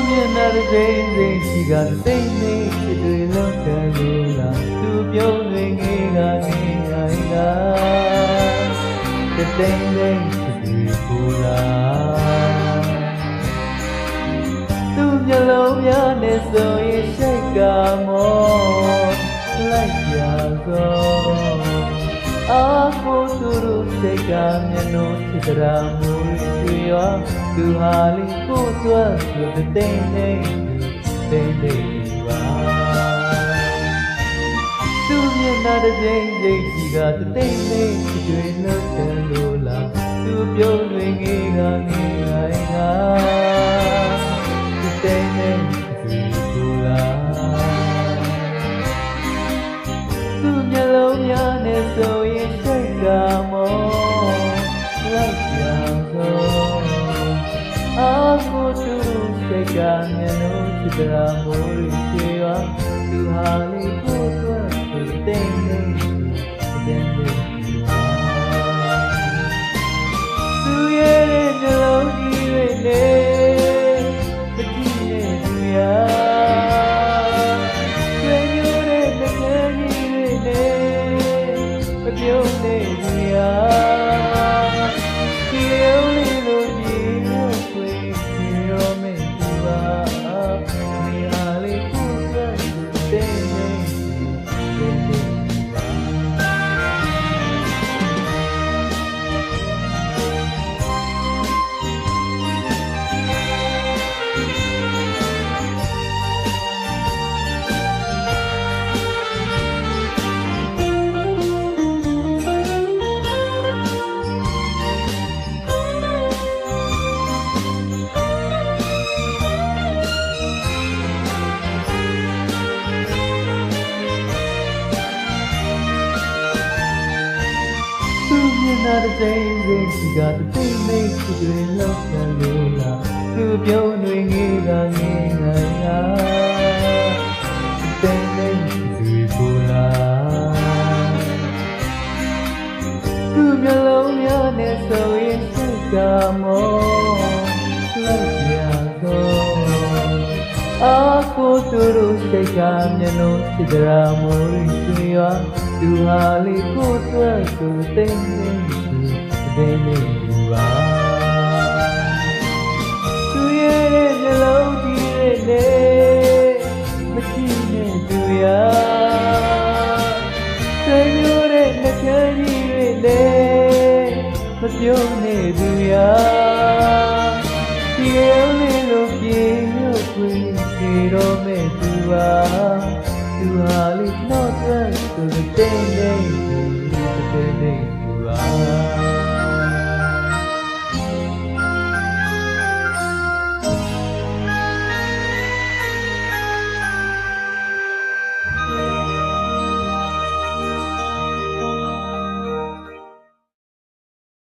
မျက်နှာတစ်စိမ့်စိမ့်ရှိကစိမ့်စိမ့်ချစ်တွေလောက်ကလို့လားသူပြုံးတွေငေးကငေးရိုင်းတာတသိမ့်သိမ့်ချစ်တွေပူလားသူမျက်လုံးများနဲ့ဆိုရင်ရှိတ်ကမောလိုက်ကြသောအာကိုသူတို့စိတ်ကမျက်နှာချစ်တရာမူရွှေရောသူဟာလေးကိုသွတ်သူတိမ်တိမ်တိမ်တိမ်ပါသူမျက်နှာတစ်စိမ့်စိမ့်ရှိကတိမ်တိမ်ကျွေးလို့တယ်လို့လားသူပြုံးတွေငေးကငေးရိုင်းတာတိမ်တိမ်ကျွေးလို့လားသူမျက်လုံးများနဲ့ဆိုရင်စိတ်ကမောလိုက်ကြသောအာကိုသူစိတ်ကမျက်နှာချစ်တာမိုးရီချေရောသူဟာလေးကိုတော့သူတိမ်နေတယ်သူရဲ့နှလုံးကြီးတွေနဲ့တတိနဲ့သူရဆွေမျိုးတဲ့နှလုံးကြီးတွေနဲ့မပြုံးနေသူရဒီလိုလေးလို့ဒီလိုဆွေရောမေသူပါနေဟာလေးကိုတော့တိမ်နေ那的真人是个最美的对老山路啦，路标对你个你个呀，真人是最不啦，路标路标那手也是个梦，来家走，阿哥走路谁家面路是得拉莫里水呀，路哈里过多都真人。They may do to ye melody machine to ya say you the carry but you need to ya the only look you bring it all me to hali not right to the day